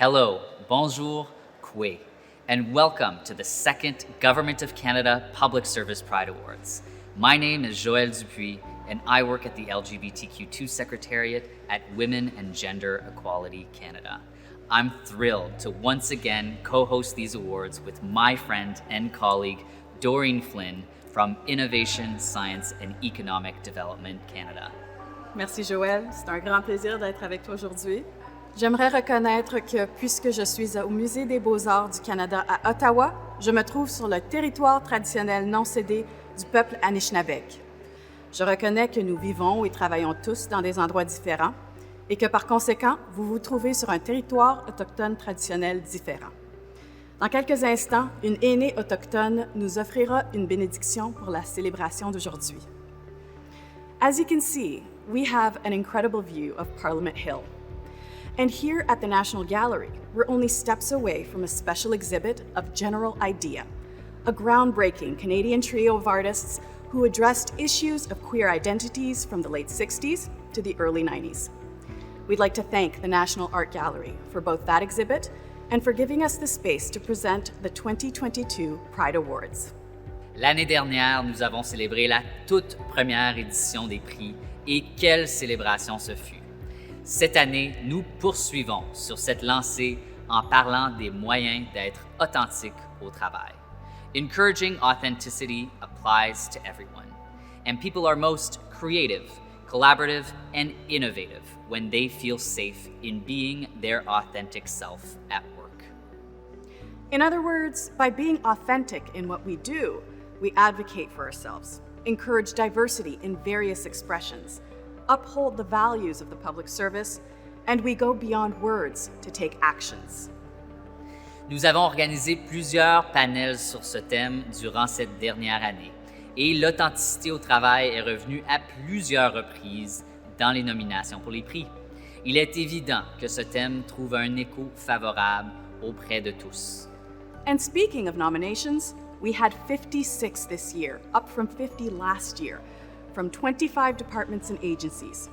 Hello, bonjour, kwe, and welcome to the second Government of Canada Public Service Pride Awards. My name is Joël Dupuis, and I work at the LGBTQ2 Secretariat at Women and Gender Equality Canada. I'm thrilled to once again co-host these awards with my friend and colleague, Doreen Flynn from Innovation, Science and Economic Development Canada. Merci Joël, c'est un grand plaisir d'être avec toi aujourd'hui. J'aimerais reconnaître que puisque je suis au Musée des Beaux-Arts du Canada à Ottawa, je me trouve sur le territoire traditionnel non cédé du peuple Anishinaabe. Je reconnais que nous vivons et travaillons tous dans des endroits différents et que par conséquent, vous vous trouvez sur un territoire autochtone traditionnel différent. Dans quelques instants, une aînée autochtone nous offrira une bénédiction pour la célébration d'aujourd'hui. As you can see, we have an incredible view of Parliament Hill. And here at the National Gallery, we're only steps away from a special exhibit of General Idea, a groundbreaking Canadian trio of artists who addressed issues of queer identities from the late 60s to the early 90s. We'd like to thank the National Art Gallery for both that exhibit and for giving us the space to present the 2022 Pride Awards. L'année dernière, nous avons célébré la toute première édition des prix et quelle célébration ce fut! Cette année, nous poursuivons sur cette lancée en parlant des moyens d'être authentique au travail. Encouraging authenticity applies to everyone, and people are most creative, collaborative, and innovative when they feel safe in being their authentic self at work. In other words, by being authentic in what we do, we advocate for ourselves, encourage diversity in various expressions, uphold the values of the public service, and we go beyond words to take actions. Nous avons organisé plusieurs panels sur ce thème durant cette dernière année et l'authenticité au travail est revenue à plusieurs reprises dans les nominations pour les prix. Il est évident que ce thème trouve un écho favorable auprès de tous. And speaking of nominations, we had 56 this year, up from 50 last year, from 25 departments and agencies.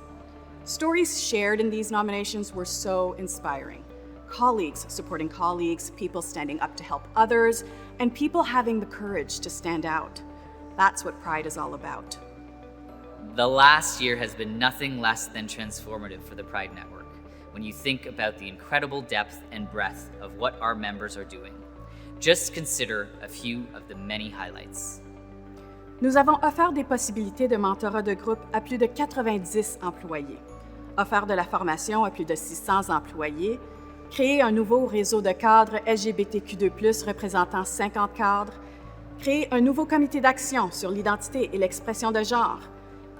Stories shared in these nominations were so inspiring. Colleagues supporting colleagues, people standing up to help others, and people having the courage to stand out. That's what Pride is all about. The last year has been nothing less than transformative for the Pride Network when you think about the incredible depth and breadth of what our members are doing. Just consider a few of the many highlights. Nous avons offert des possibilités de mentorat de groupe à plus de 90 employés, offert de la formation à plus de 600 employés, créé un nouveau réseau de cadres LGBTQ2+, représentant 50 cadres, créé un nouveau comité d'action sur l'identité et l'expression de genre,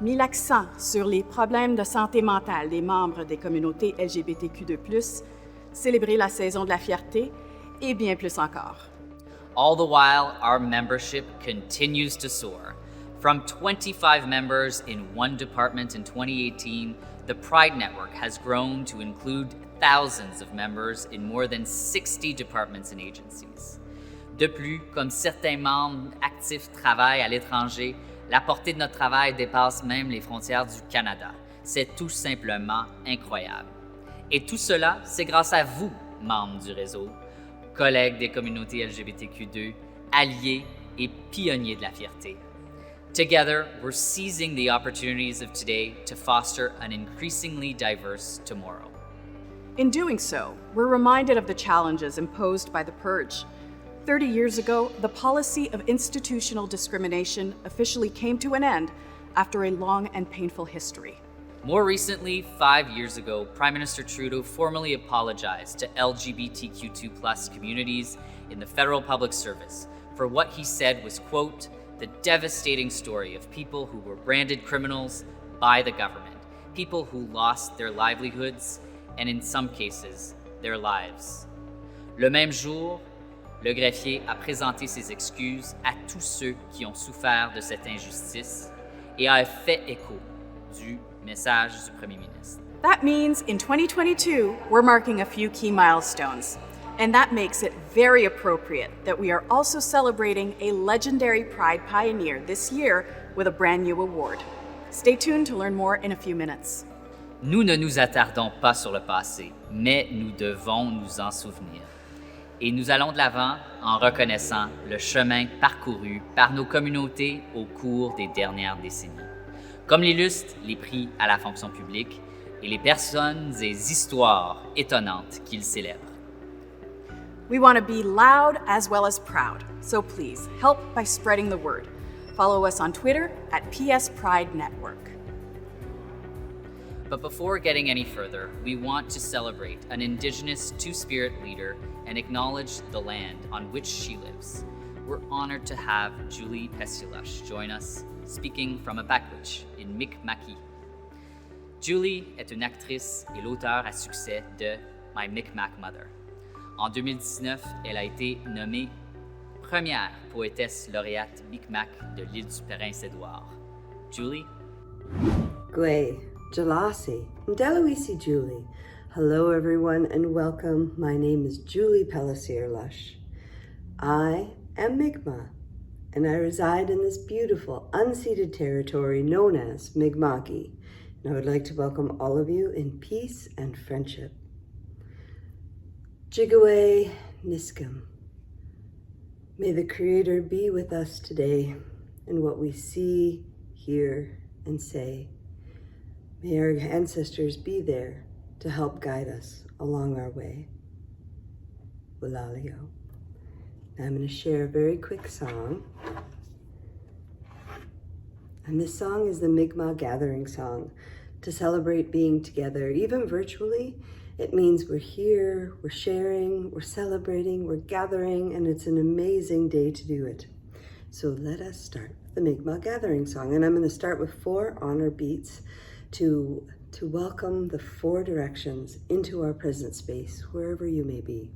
mis l'accent sur les problèmes de santé mentale des membres des communautés LGBTQ2+, célébré la saison de la fierté et bien plus encore. All the while, our membership continues to soar. From 25 members in one department in 2018, the Pride Network has grown to include thousands of members in more than 60 departments and agencies. De plus, comme certains membres actifs travaillent à l'étranger, la portée de notre travail dépasse même les frontières du Canada. C'est tout simplement incroyable. Et tout cela, c'est grâce à vous, membres du réseau, collègues des communautés LGBTQ2, alliés et pionniers de la fierté. Together, we're seizing the opportunities of today to foster an increasingly diverse tomorrow. In doing so, we're reminded of the challenges imposed by the Purge. 30 years ago, the policy of institutional discrimination officially came to an end after a long and painful history. More recently, 5 years ago, Prime Minister Trudeau formally apologized to LGBTQ2+ communities in the federal public service for what he said was, quote, the devastating story of people who were branded criminals by the government, people who lost their livelihoods and in some cases, their lives. Le même jour, le greffier a présenté ses excuses à tous ceux qui ont souffert de cette injustice et a fait écho du message du Premier ministre. That means in 2022, we're marking a few key milestones, and that makes it very appropriate that we are also celebrating a legendary Pride pioneer this year with a brand new award. Stay tuned to learn more in a few minutes. Nous ne nous attardons pas sur le passé, mais nous devons nous en souvenir. Et nous allons de l'avant en reconnaissant le chemin parcouru par nos communautés au cours des dernières décennies, comme l'illustrent les prix à la fonction publique et les personnes et histoires étonnantes qu'ils célèbrent. We want to be loud as well as proud, so please help by spreading the word. Follow us on Twitter at PS Pride Network. But before getting any further, we want to celebrate an Indigenous Two-Spirit leader and acknowledge the land on which she lives. We're honored to have Julie Pestilush join us, speaking from a Bakwitch in Mi'kmaqi. Julie est une actrice et l'auteure à succès de My Mi'kmaq Mother. En 2019, elle a été nommée première poétesse lauréate Mi'kmaq de l'île du Prince-Édouard. Julie? Gwe, Jalasi, Ndelawisi Julie. Hello everyone and welcome. My name is Julie Pellisier-Lush. I am Mi'kmaq and I reside in this beautiful unceded territory known as Mi'kmaqi. And I would like to welcome all of you in peace and friendship. Jigaway Niskum. May the Creator be with us today in what we see, hear, and say. May our ancestors be there to help guide us along our way. Walalio. Now I'm going to share a very quick song. And this song is the Mi'kmaq Gathering Song to celebrate being together, even virtually. It means we're here, we're sharing, we're celebrating, we're gathering, and it's an amazing day to do it. So let us start the Mi'kmaq Gathering Song. And I'm going to start with 4 honor beats to welcome the 4 directions into our present space, wherever you may be.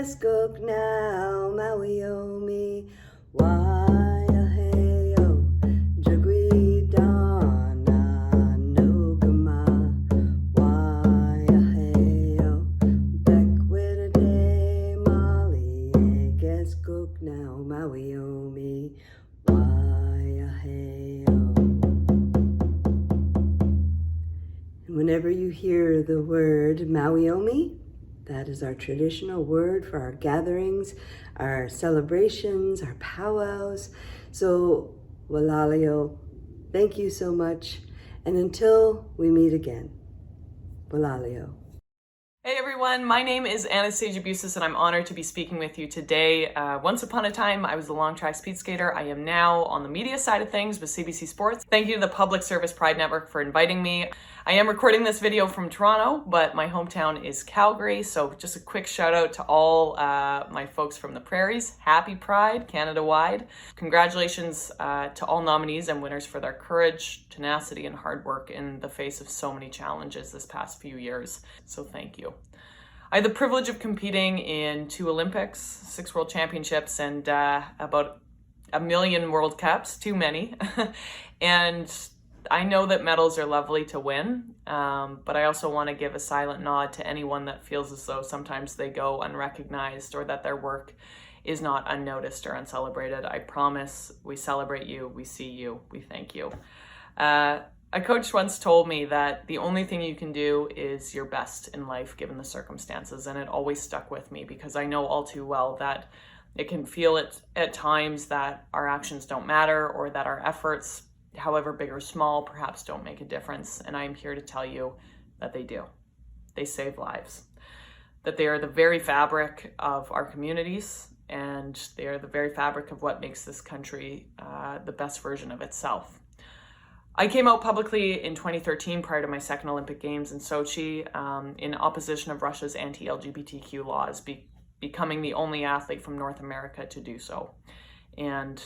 Skog now, Mawiomi, Waiaheo, Jagui Dana, Nogama, Waiaheo, Bekwidade, Mali, Geskog now, Mawiomi, Waiaheo. And whenever you hear the word Mawiomi, that is our traditional word for our gatherings, our celebrations, our powwows. So, Walalio, thank you so much. And until we meet again, Walalio. Hey everyone, my name is Anastasia Busis and I'm honored to be speaking with you today. Once upon a time, I was a long track speed skater. I am now on the media side of things with CBC Sports. Thank you to the Public Service Pride Network for inviting me. I am recording this video from Toronto, but my hometown is Calgary. So just a quick shout out to all my folks from the prairies. Happy Pride, Canada-wide. Congratulations to all nominees and winners for their courage, tenacity, and hard work in the face of so many challenges this past few years. So thank you. I had the privilege of competing in 2 Olympics, 6 World Championships, and about 1 million World Cups, too many. And I know that medals are lovely to win, but I also want to give a silent nod to anyone that feels as though sometimes they go unrecognized or that their work is not unnoticed or uncelebrated. I promise we celebrate you, we see you, we thank you. A coach once told me that the only thing you can do is your best in life given the circumstances, and it always stuck with me because I know all too well that it can feel at times that our actions don't matter or that our efforts, however big or small, perhaps don't make a difference. And I am here to tell you that they do. They save lives, that they are the very fabric of our communities, and they are the very fabric of what makes this country the best version of itself. I came out publicly in 2013 prior to my second Olympic Games in Sochi in opposition of Russia's anti-LGBTQ laws, becoming the only athlete from North America to do so. And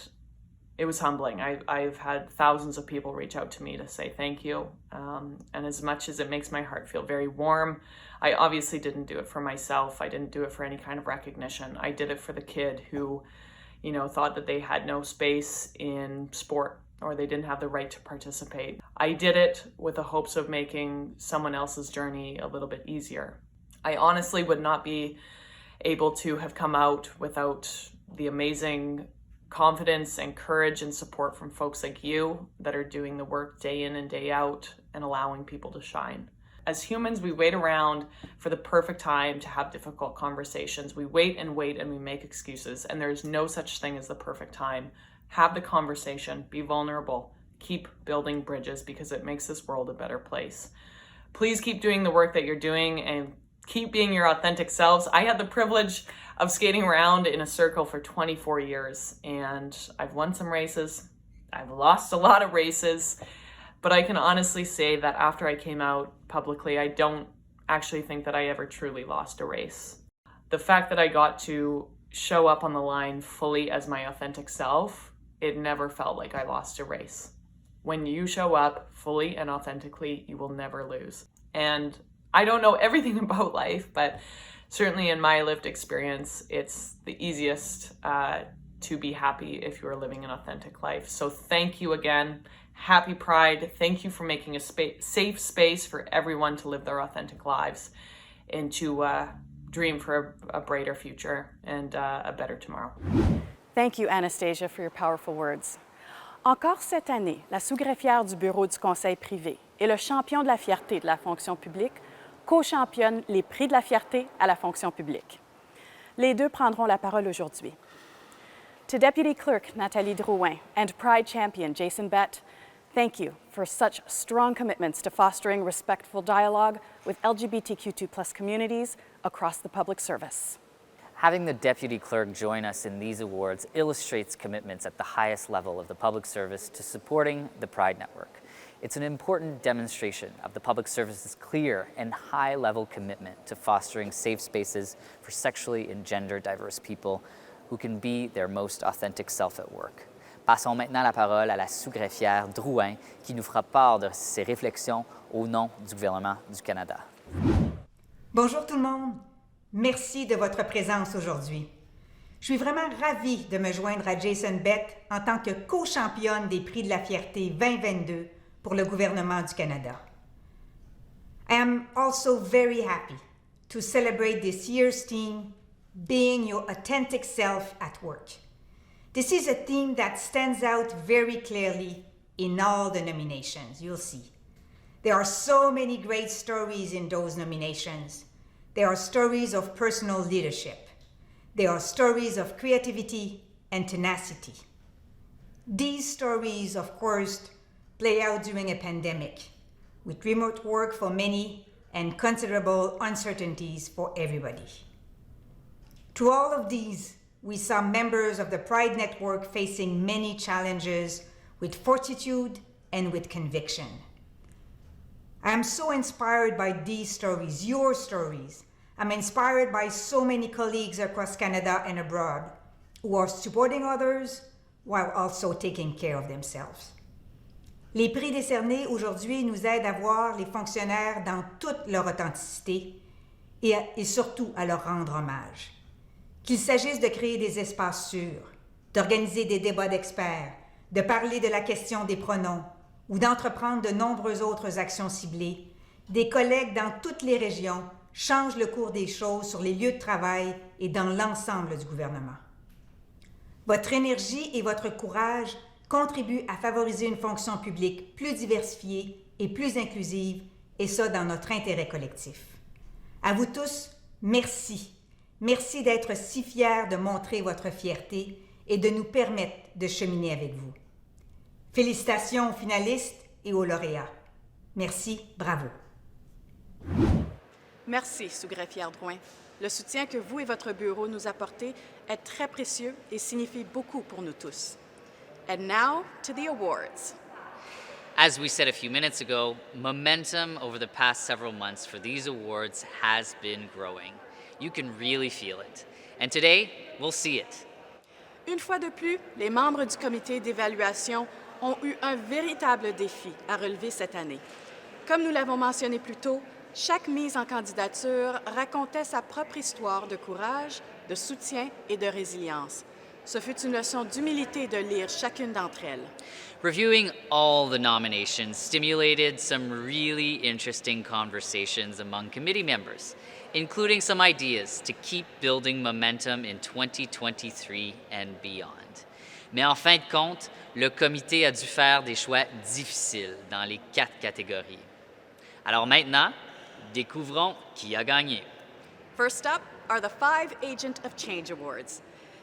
it was humbling. I've had thousands of people reach out to me to say thank you. And as much as it makes my heart feel very warm, I obviously didn't do it for myself. I didn't do it for any kind of recognition. I did it for the kid who, thought that they had no space in sport or they didn't have the right to participate. I did it with the hopes of making someone else's journey a little bit easier. I honestly would not be able to have come out without the amazing confidence and courage and support from folks like you that are doing the work day in and day out and allowing people to shine. As humans, we wait around for the perfect time to have difficult conversations. We wait and we make excuses, and there's no such thing as the perfect time. Have the conversation, be vulnerable, keep building bridges because it makes this world a better place. Please keep doing the work that you're doing and keep being your authentic selves. I had the privilege of skating around in a circle for 24 years, and I've won some races. I've lost a lot of races, but I can honestly say that after I came out publicly, I don't actually think that I ever truly lost a race. The fact that I got to show up on the line fully as my authentic self, it never felt like I lost a race. When you show up fully and authentically, you will never lose. And I don't know everything about life, but certainly in my lived experience, it's the easiest to be happy if you are living an authentic life. So thank you again. Happy Pride. Thank you for making a safe space for everyone to live their authentic lives and to dream for a brighter future and a better tomorrow. Thank you, Anastasia, for your powerful words. Encore cette année, la sous-greffière du bureau du Conseil privé et le champion de la fierté de la fonction publique co-championne les prix de la fierté à la fonction publique. Les deux prendront la parole aujourd'hui. To Deputy Clerk Nathalie Drouin and Pride Champion Jason Bett, thank you for such strong commitments to fostering respectful dialogue with LGBTQ2+ communities across the public service. Having the Deputy Clerk join us in these awards illustrates commitments at the highest level of the public service to supporting the Pride Network. It's an important demonstration of the public service's clear and high-level commitment to fostering safe spaces for sexually and gender-diverse people who can be their most authentic self at work. Passons maintenant la parole à la sous-greffière Drouin qui nous fera part de ses réflexions au nom du gouvernement du Canada. Bonjour tout le monde. Merci de votre présence aujourd'hui. Je suis vraiment ravie de me joindre à Jason Bett en tant que co-championne des Prix de la Fierté 2022 pour le gouvernement du Canada. I am also very happy to celebrate this year's theme, Being Your Authentic Self at Work. This is a theme that stands out very clearly in all the nominations, you'll see. There are so many great stories in those nominations. There are stories of personal leadership. There are stories of creativity and tenacity. These stories, of course, play out during a pandemic, with remote work for many and considerable uncertainties for everybody. Through all of these, we saw members of the Pride Network facing many challenges with fortitude and with conviction. I am so inspired by these stories, your stories. I'm inspired by so many colleagues across Canada and abroad who are supporting others while also taking care of themselves. Les prix décernés aujourd'hui nous aident à voir les fonctionnaires dans toute leur authenticité et surtout à leur rendre hommage. Qu'il s'agisse de créer des espaces sûrs, d'organiser des débats d'experts, de parler de la question des pronoms ou d'entreprendre de nombreuses autres actions ciblées, des collègues dans toutes les régions changent le cours des choses sur les lieux de travail et dans l'ensemble du gouvernement. Votre énergie et votre courage contribuent à favoriser une fonction publique plus diversifiée et plus inclusive, et ça dans notre intérêt collectif. À vous tous, merci. Merci d'être si fiers de montrer votre fierté et de nous permettre de cheminer avec vous. Félicitations aux finalistes et aux lauréats. Merci, bravo. Merci, sous-greffière Drouin. Le soutien que vous et votre bureau nous apportez est très précieux et signifie beaucoup pour nous tous. And now to the awards. As we said a few minutes ago, momentum over the past several months for these awards has been growing. You can really feel it. And today, we'll see it. Une fois de plus, les membres du comité d'évaluation ont eu un véritable défi à relever cette année. Comme nous l'avons mentionné plus tôt, chaque mise en candidature racontait sa propre histoire de courage, de soutien et de résilience. Ce fut une leçon d'humilité de lire chacune d'entre elles. Reviewing all the nominations stimulated some really interesting conversations among committee members, including some ideas to keep building momentum in 2023 and beyond. Mais en fin de compte, le comité a dû faire des choix difficiles dans les 4 catégories. Alors maintenant, découvrons qui a gagné. First up are the 5 Agent of Change Awards.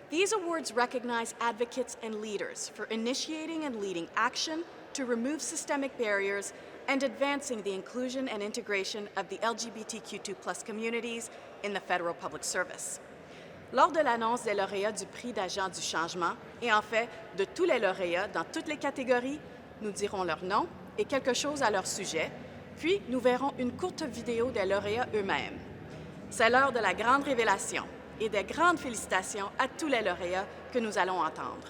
These awards recognize advocates and leaders for initiating and leading action to remove systemic barriers and advancing the inclusion and integration of the LGBTQ2+ communities in the federal public service. Lors de l'annonce des lauréats du prix d'agent du changement, et en fait de tous les lauréats dans toutes les catégories, nous dirons leur nom et quelque chose à leur sujet, puis nous verrons une courte vidéo des lauréats eux-mêmes. C'est l'heure de la grande révélation et des grandes félicitations à tous les lauréats que nous allons entendre.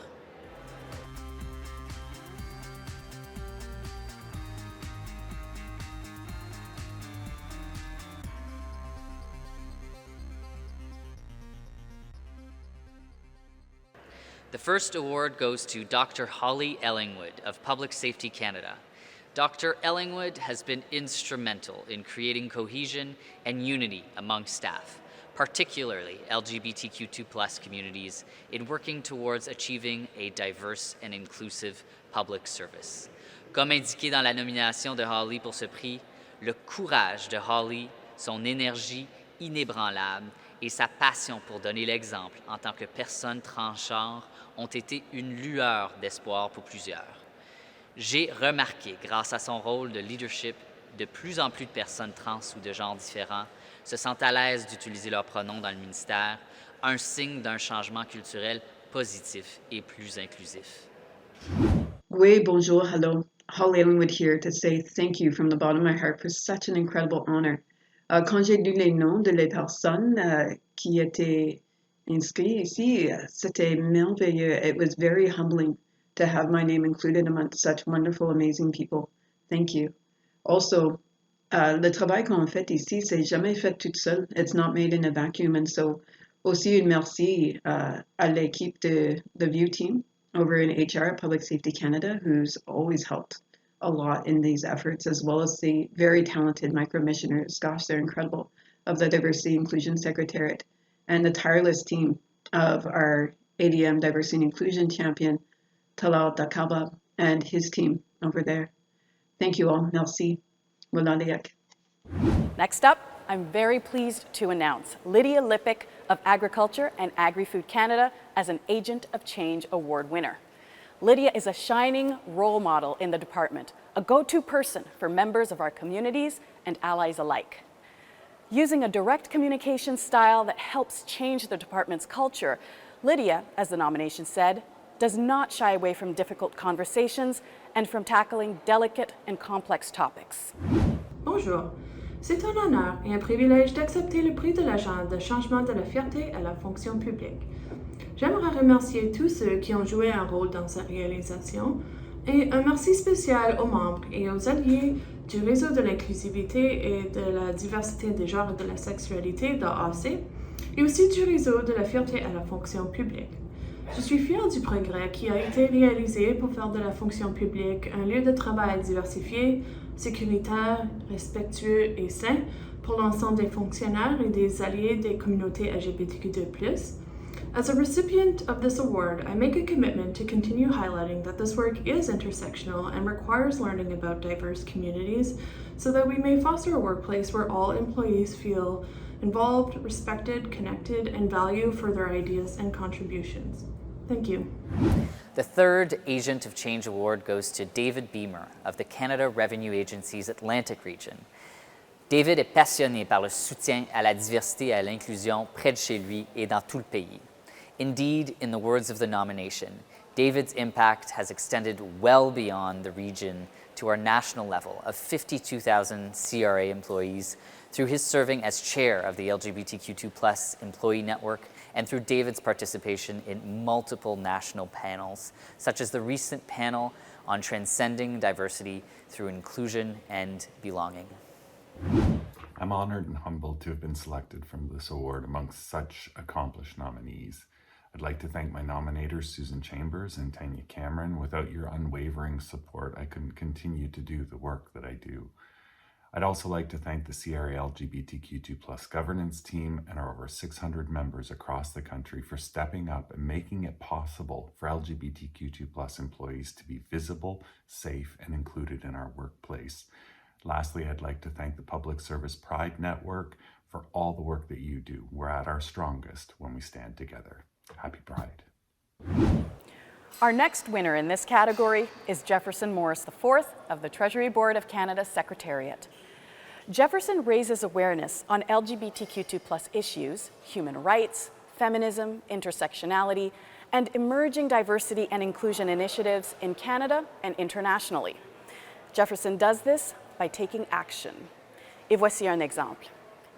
The first award goes to Dr. Holly Ellingwood of Public Safety Canada. Dr. Ellingwood has been instrumental in creating cohesion and unity among staff, particularly LGBTQ2+ communities, in working towards achieving a diverse and inclusive public service. Comme indiqué dans la nomination de Holly pour ce prix, le courage de Holly, son énergie inébranlable et sa passion pour donner l'exemple en tant que personne transgenre ont été une lueur d'espoir pour plusieurs. J'ai remarqué, grâce à son rôle de leadership, de plus en plus de personnes trans ou de genres différents se sentent à l'aise d'utiliser leurs pronoms dans le ministère, un signe d'un changement culturel positif et plus inclusif. Oui, bonjour, hello. Holly Ellingwood here to say thank you from the bottom of my heart for such an incredible honor. Quand j'ai lu les noms de les personnes qui étaient inscrites ici, c'était merveilleux. It was very humbling to have my name included among such wonderful, amazing people. Thank you. Also, le travail qu'on fait ici, c'est jamais fait toute seule. It's not made in a vacuum. And so, aussi une merci à l'équipe de the View team over in HR at Public Safety Canada, who's always helped a lot in these efforts, as well as the very talented micro-missioners, gosh, they're incredible, of the Diversity Inclusion Secretariat, and the tireless team of our ADM Diversity and Inclusion Champion, Talal Dakaba, and his team over there. Thank you all. Merci. Walaliak. Next up, I'm very pleased to announce Lydia Lippick of Agriculture and Agri-Food Canada as an Agent of Change Award winner. Lydia is a shining role model in the department, a go-to person for members of our communities and allies alike. Using a direct communication style that helps change the department's culture, Lydia, as the nomination said, does not shy away from difficult conversations and from tackling delicate and complex topics. Bonjour. C'est un honneur et un privilège d'accepter le prix de l'agent de changement de la fierté à la fonction publique. J'aimerais remercier tous ceux qui ont joué un rôle dans sa réalisation et un merci spécial aux membres et aux alliés du réseau de l'inclusivité et de la diversité des genres et de la sexualité d'AAC et aussi du réseau de la fierté à la fonction publique. Je suis fière du progrès qui a été réalisé pour faire de la fonction publique un lieu de travail diversifié, sécuritaire, respectueux et sain pour l'ensemble des fonctionnaires et des alliés des communautés LGBTQ2+. As a recipient of this award, I make a commitment to continue highlighting that this work is intersectional and requires learning about diverse communities so that we may foster a workplace where all employees feel involved, respected, connected, and value for their ideas and contributions. Thank you. The third Agent of Change Award goes to David Beamer of the Canada Revenue Agency's Atlantic region. David est passionné par le soutien à la diversité et à l'inclusion près de chez lui et dans tout le pays. Indeed, in the words of the nomination, David's impact has extended well beyond the region to our national level of 52,000 CRA employees through his serving as chair of the LGBTQ2+ employee network and through David's participation in multiple national panels, such as the recent panel on transcending diversity through inclusion and belonging. I'm honored and humbled to have been selected from this award amongst such accomplished nominees. I'd like to thank my nominators, Susan Chambers and Tanya Cameron. Without your unwavering support, I couldn't continue to do the work that I do. I'd also like to thank the CRA LGBTQ2+ governance team and our over 600 members across the country for stepping up and making it possible for LGBTQ2+ employees to be visible, safe, and included in our workplace. Lastly, I'd like to thank the Public Service Pride Network for all the work that you do. We're at our strongest when we stand together. Happy Pride. Our next winner in this category is Jefferson Morris IV of the Treasury Board of Canada Secretariat. Jefferson raises awareness on LGBTQ2+ issues, human rights, feminism, intersectionality, and emerging diversity and inclusion initiatives in Canada and internationally. Jefferson does this by taking action. Et voici un exemple.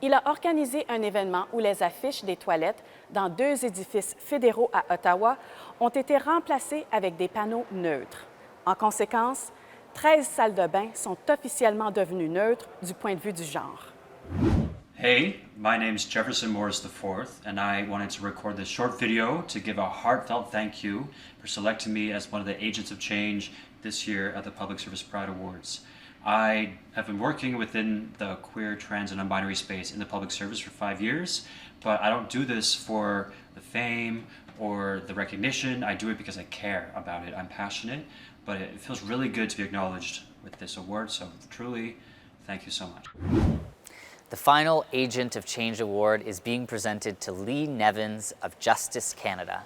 Il a organisé un événement où les affiches des toilettes dans 2 édifices fédéraux à Ottawa ont été remplacées avec des panneaux neutres. En conséquence, 13 salles de bain sont officiellement devenues neutres du point de vue du genre. Hey, my name is Jefferson Morris IV, and I wanted to record this short video to give a heartfelt thank you for selecting me as one of the Agents of Change this year at the Public Service Pride Awards. I have been working within the queer, trans, and non-binary space in the public service for 5 years, but I don't do this for the fame or the recognition. I do it because I care about it. I'm passionate, but it feels really good to be acknowledged with this award, so truly, thank you so much. The final Agent of Change Award is being presented to Lee Nevins of Justice Canada.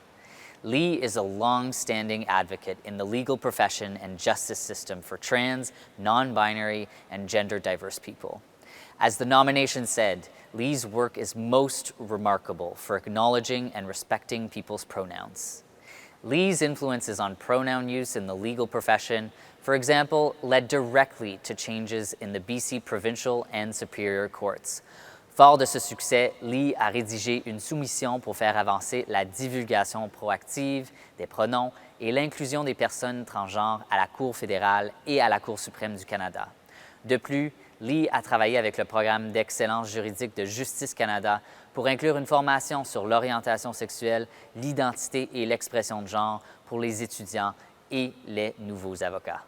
Lee is a long-standing advocate in the legal profession and justice system for trans, non-binary, and gender-diverse people. As the nomination said, Lee's work is most remarkable for acknowledging and respecting people's pronouns. Lee's influences on pronoun use in the legal profession, for example, led directly to changes in the BC provincial and superior courts. Fort de ce succès, Lee a rédigé une soumission pour faire avancer la divulgation proactive des pronoms et l'inclusion des personnes transgenres à la Cour fédérale et à la Cour suprême du Canada. De plus, Lee a travaillé avec le programme d'excellence juridique de Justice Canada pour inclure une formation sur l'orientation sexuelle, l'identité et l'expression de genre pour les étudiants et les nouveaux avocats.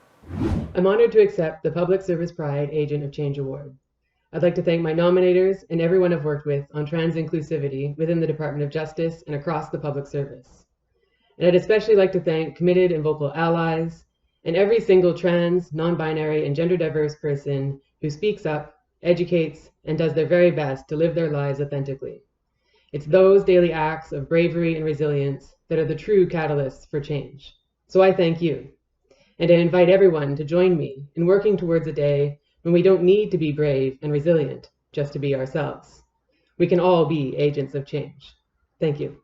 I'm honored to accept the Public Service Pride Agent of Change Award. I'd like to thank my nominators and everyone I've worked with on trans inclusivity within the Department of Justice and across the public service. And I'd especially like to thank committed and vocal allies and every single trans, non-binary, and gender-diverse person who speaks up, educates, and does their very best to live their lives authentically. It's those daily acts of bravery and resilience that are the true catalysts for change. So I thank you. And I invite everyone to join me in working towards a day when we don't need to be brave and resilient just to be ourselves. We can all be agents of change. Thank you.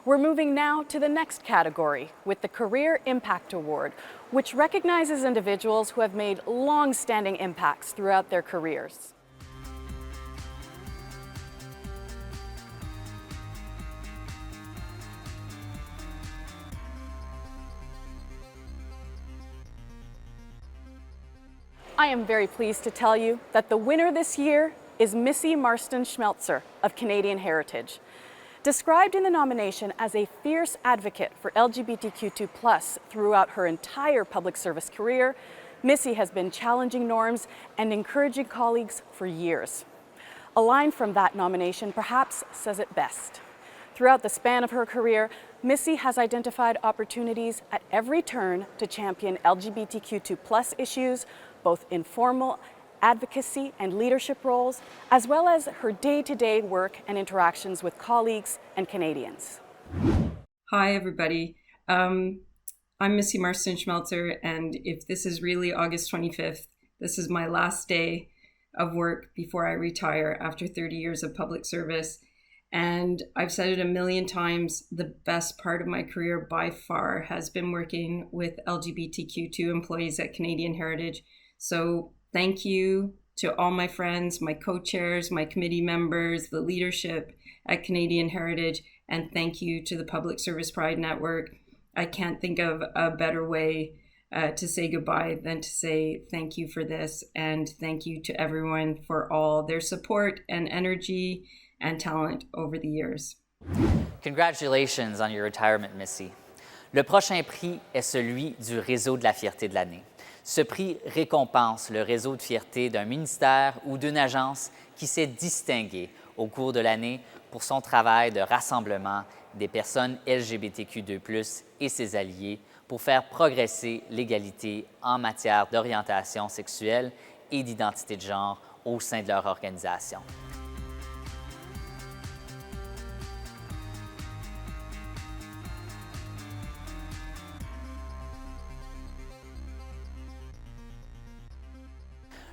We're moving now to the next category with the Career Impact Award, which recognizes individuals who have made long-standing impacts throughout their careers. I am very pleased to tell you that the winner this year is Missy Marston-Schmeltzer of Canadian Heritage. Described in the nomination as a fierce advocate for LGBTQ2+ throughout her entire public service career, Missy has been challenging norms and encouraging colleagues for years. A line from that nomination perhaps says it best. Throughout the span of her career, Missy has identified opportunities at every turn to champion LGBTQ2+ issues, both in formal advocacy and leadership roles, as well as her day-to-day work and interactions with colleagues and Canadians. Hi, everybody. I'm Missy Marston-Schmelzer, and if this is really August 25th, this is my last day of work before I retire after 30 years of public service. And I've said it a million times, the best part of my career by far has been working with LGBTQ2 employees at Canadian Heritage. So thank you to all my friends, my co-chairs, my committee members, the leadership at Canadian Heritage, and thank you to the Public Service Pride Network. I can't think of a better way to say goodbye than to say thank you for this, and thank you to everyone for all their support and energy and talent over the years. Congratulations on your retirement, Missy. Le prochain prix est celui du Réseau de la Fierté de l'année. Ce prix récompense le réseau de fierté d'un ministère ou d'une agence qui s'est distingué au cours de l'année pour son travail de rassemblement des personnes LGBTQ2+, et ses alliés pour faire progresser l'égalité en matière d'orientation sexuelle et d'identité de genre au sein de leur organisation.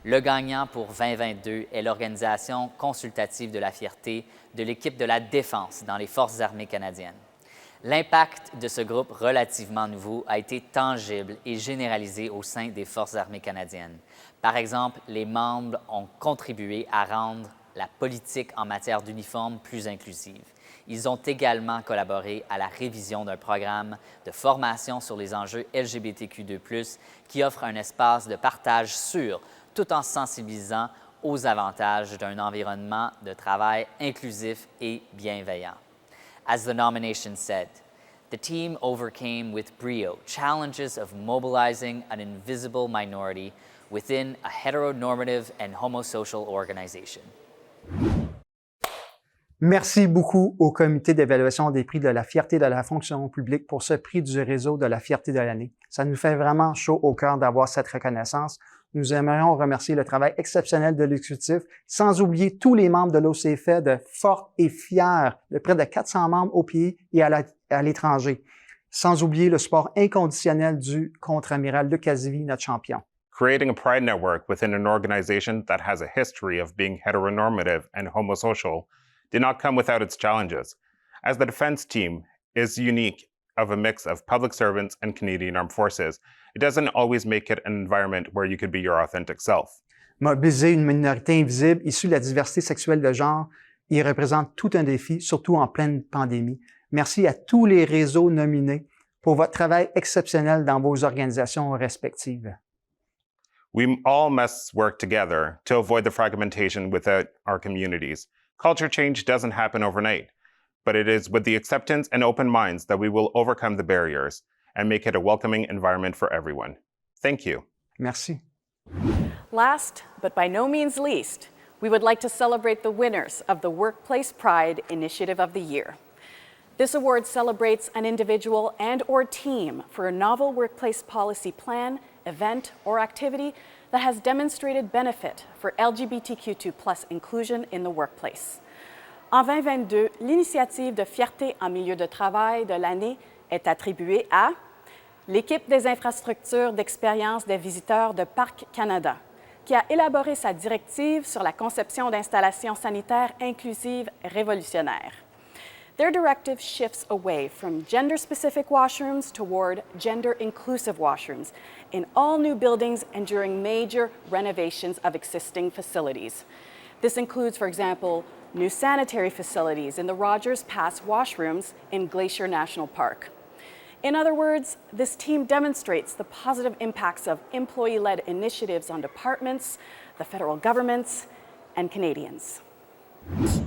Le gagnant pour 2022 est l'Organisation consultative de la fierté de l'équipe de la Défense dans les Forces armées canadiennes. L'impact de ce groupe relativement nouveau a été tangible et généralisé au sein des Forces armées canadiennes. Par exemple, les membres ont contribué à rendre la politique en matière d'uniforme plus inclusive. Ils ont également collaboré à la révision d'un programme de formation sur les enjeux LGBTQ2+, qui offre un espace de partage sûr, tout en sensibilisant aux avantages d'un environnement de travail inclusif et bienveillant. As the nomination said, the team overcame with brio challenges of mobilizing an invisible minority within a heteronormative and homosocial organization. Merci beaucoup au comité d'évaluation des prix de la fierté de la fonction publique pour ce prix du réseau de la fierté de l'année. Ça nous fait vraiment chaud au cœur d'avoir cette reconnaissance. Nous aimerions remercier le travail exceptionnel de l'exécutif, sans oublier tous les membres de l'OCFE de fortes et fiers, de près de 400 membres au pays et à l'étranger. Sans oublier le support inconditionnel du contre-amiral Luc Cazivi, notre champion. Creating a Pride network within an organization that has a history of being heteronormative and homosocial did not come without its challenges, as the defense team is unique of a mix of public servants and Canadian Armed Forces. It doesn't always make it an environment where you could be your authentic self. Mobiliser une minorité invisible issue de la diversité sexuelle de genre, il représente tout un défi, surtout en pleine pandémie. Merci à tous les réseaux nominés pour votre travail exceptionnel dans vos organisations respectives. We all must work together to avoid the fragmentation within our communities. Culture change doesn't happen overnight, but it is with the acceptance and open minds that we will overcome the barriers and make it a welcoming environment for everyone. Thank you. Merci. Last, but by no means least, we would like to celebrate the winners of the Workplace Pride Initiative of the Year. This award celebrates an individual and/or team for a novel workplace policy plan, event, or activity that has demonstrated benefit for LGBTQ2+ inclusion in the workplace. En 2022, l'initiative de fierté en milieu de travail de l'année est attribuée à l'équipe des infrastructures d'expérience des visiteurs de Parc Canada, qui a élaboré sa directive sur la conception d'installations sanitaires inclusives révolutionnaires. Their directive shifts away from gender-specific washrooms toward gender-inclusive washrooms in all new buildings and during major renovations of existing facilities. This includes, for example, new sanitary facilities in the Rogers Pass washrooms in Glacier National Park. In other words, this team demonstrates the positive impacts of employee-led initiatives on departments, the federal governments, and Canadians.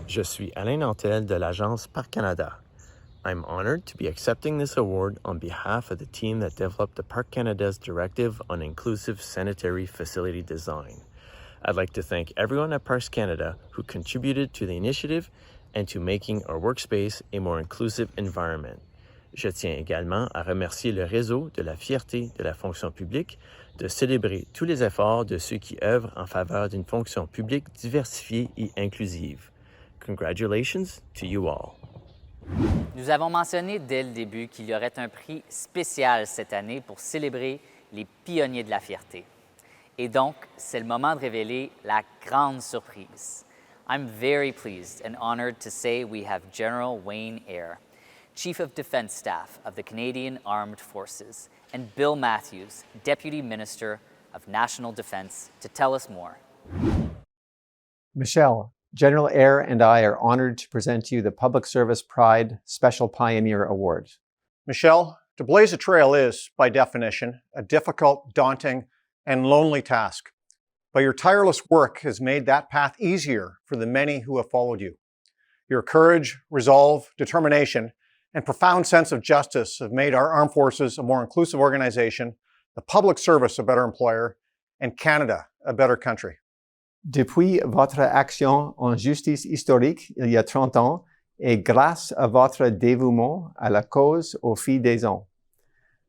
Je suis Alain Nantel de l'agence Parc Canada. I'm honored to be accepting this award on behalf of the team that developed the Parc Canada's directive on inclusive sanitary facility design. I'd like to thank everyone at Parks Canada who contributed to the initiative and to making our workspace a more inclusive environment. Je tiens également à remercier le réseau de la fierté de la fonction publique de célébrer tous les efforts de ceux qui œuvrent en faveur d'une fonction publique diversifiée et inclusive. Congratulations to you all. Nous avons mentionné dès le début qu'il y aurait un prix spécial cette année pour célébrer les pionniers de la fierté. Et donc, c'est le moment de révéler la grande surprise. I'm very pleased and honored to say we have General Wayne Eyre, Chief of Defense Staff of the Canadian Armed Forces, and Bill Matthews, Deputy Minister of National Defense, to tell us more. Michelle, General Eyre and I are honored to present to you the Public Service Pride Special Pioneer Award. Michelle, to blaze a trail is, by definition, a difficult, daunting, and lonely task. But your tireless work has made that path easier for the many who have followed you. Your courage, resolve, determination, and profound sense of justice have made our armed forces a more inclusive organization, the public service a better employer, and Canada a better country. Depuis votre action en justice historique il y a 30 ans et grâce à votre dévouement à la cause au fil des ans,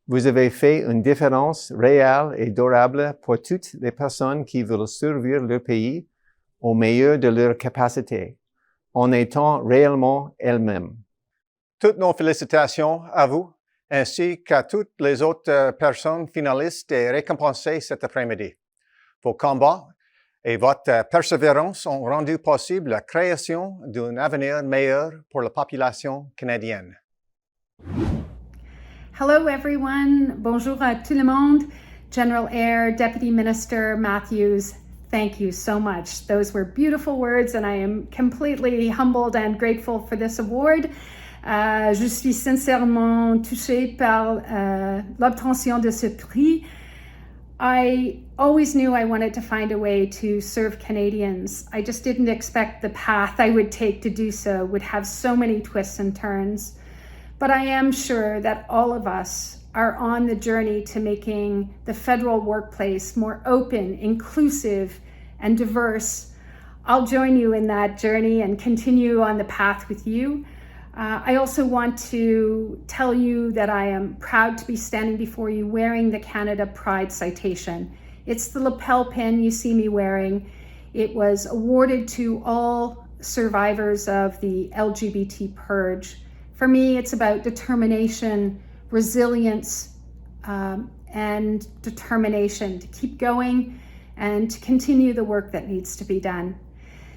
vous avez fait une différence réelle et durable pour toutes les personnes qui veulent servir leur pays au meilleur de leurs capacités, en étant réellement elles-mêmes. Toutes nos félicitations à vous, ainsi qu'à toutes les autres personnes finalistes et récompensées cet après-midi. Vos combats et votre persévérance ont rendu possible la création d'un avenir meilleur pour la population canadienne. Hello everyone, bonjour à tout le monde. General Eyre, Deputy Minister Matthews, thank you so much. Those were beautiful words and I am completely humbled and grateful for this award. Je suis sincèrement touchée par l'obtention de ce prix. I always knew I wanted to find a way to serve Canadians. I just didn't expect the path I would take to do so would have so many twists and turns. But I am sure that all of us are on the journey to making the federal workplace more open, inclusive, and diverse. I'll join you in that journey and continue on the path with you. I also want to tell you that I am proud to be standing before you wearing the Canada Pride citation. It's the lapel pin you see me wearing. It was awarded to all survivors of the LGBT purge. For me, it's about determination, resilience, and determination to keep going and to continue the work that needs to be done.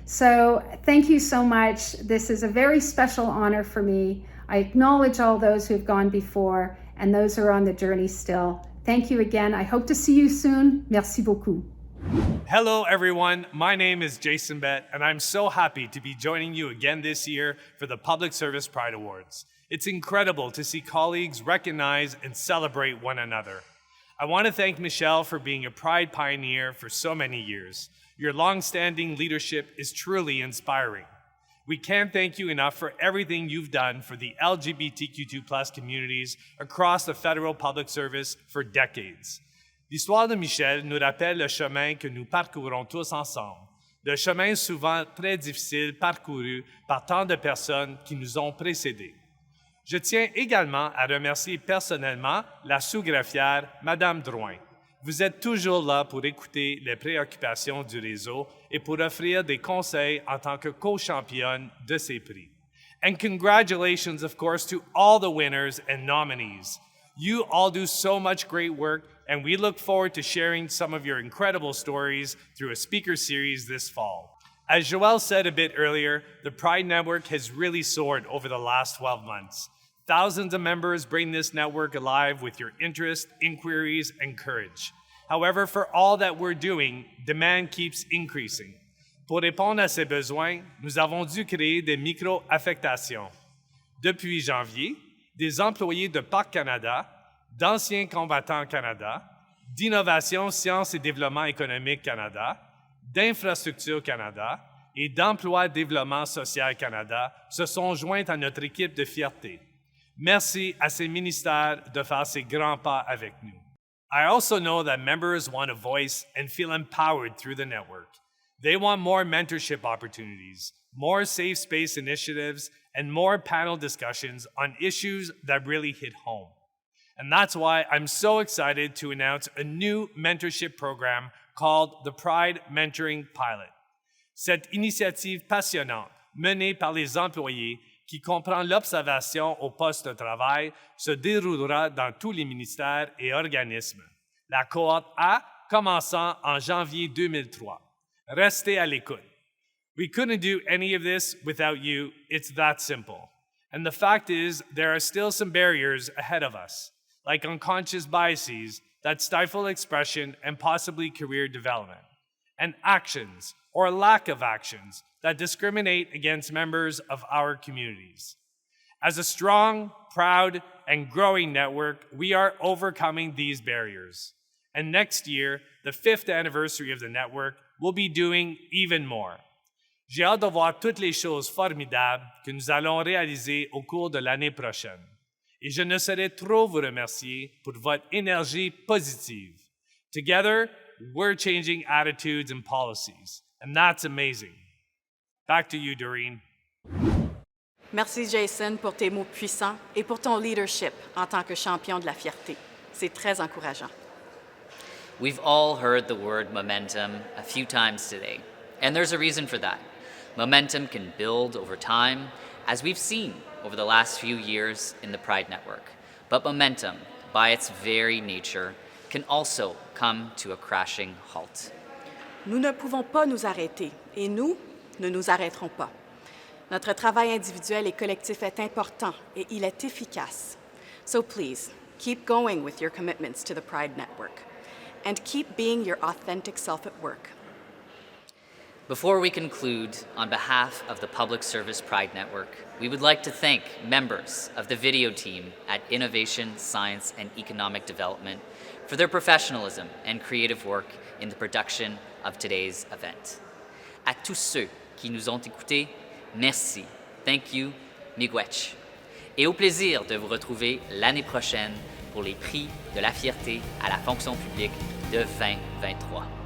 So thank you so much. This is a very special honor for me. I acknowledge all those who have gone before and those who are on the journey still. Thank you again. I hope to see you soon. Merci beaucoup. Hello everyone, my name is Jason Bett and I'm so happy to be joining you again this year for the Public Service Pride Awards. It's incredible to see colleagues recognize and celebrate one another. I want to thank Michelle for being a Pride pioneer for so many years. Your long-standing leadership is truly inspiring. We can't thank you enough for everything you've done for the LGBTQ2+ communities across the federal public service for decades. L'histoire de Michelle nous rappelle le chemin que nous parcourons tous ensemble, le chemin souvent très difficile parcouru par tant de personnes qui nous ont précédés. Je tiens également à remercier personnellement la sous-greffière, Madame Drouin. Vous êtes toujours là pour écouter les préoccupations du réseau et pour offrir des conseils en tant que co-championne de ces prix. And congratulations, of course, to all the winners and nominees. You all do so much great work, and we look forward to sharing some of your incredible stories through a speaker series this fall. As Joelle said a bit earlier, the Pride Network has really soared over the last 12 months. Thousands of members bring this network alive with your interest, inquiries, and courage. However, for all that we're doing, demand keeps increasing. Pour répondre à ces besoins, nous avons dû créer des micro-affectations. Depuis janvier, des employés de Parc Canada, d'Anciens combattants Canada, d'Innovation, Sciences et Développement économique Canada, d'Infrastructure Canada et d'Emploi Développement social Canada se sont joints à notre équipe de fierté. Merci à ces ministères de faire ces grands pas avec nous. I also know that members want a voice and feel empowered through the network. They want more mentorship opportunities, more safe space initiatives, and more panel discussions on issues that really hit home. And that's why I'm so excited to announce a new mentorship program called the Pride Mentoring Pilot. Cette initiative passionnante, menée par les employés, qui comprend l'observation au poste de travail, se déroulera dans tous les ministères et organismes. La cohorte A commençant en janvier 2003. Restez à l'écoute. We couldn't do any of this without you. It's that simple. And the fact is, there are still some barriers ahead of us, like unconscious biases that stifle expression and possibly career development, and actions or lack of actions that discriminate against members of our communities. As a strong, proud, and growing network, we are overcoming these barriers. And next year, the 5th anniversary of the network, we'll be doing even more. J'ai hâte de voir toutes les choses formidables que nous allons réaliser au cours de l'année prochaine. Et je ne saurais trop vous remercier pour votre énergie positive. Together, we're changing attitudes and policies, and that's amazing. Back to you, Doreen. Merci Jason pour tes mots puissants et pour ton leadership en tant que champion de la fierté. C'est très encourageant. We've all heard the word momentum a few times today, and there's a reason for that. Momentum can build over time, as we've seen over the last few years in the Pride Network. But momentum, by its very nature, can also come to a crashing halt. Nous ne pouvons pas nous arrêter et nous ne nous arrêterons pas. Notre travail individuel et collectif est important et il est efficace. So please, keep going with your commitments to the Pride Network and keep being your authentic self at work. Before we conclude, on behalf of the Public Service Pride Network, we would like to thank members of the video team at Innovation, Science, and Economic Development for their professionalism and creative work in the production of today's event. À tous ceux qui nous ont écoutés, merci. Thank you, miigwech. Et au plaisir de vous retrouver l'année prochaine pour les prix de la fierté à la fonction publique de 2023.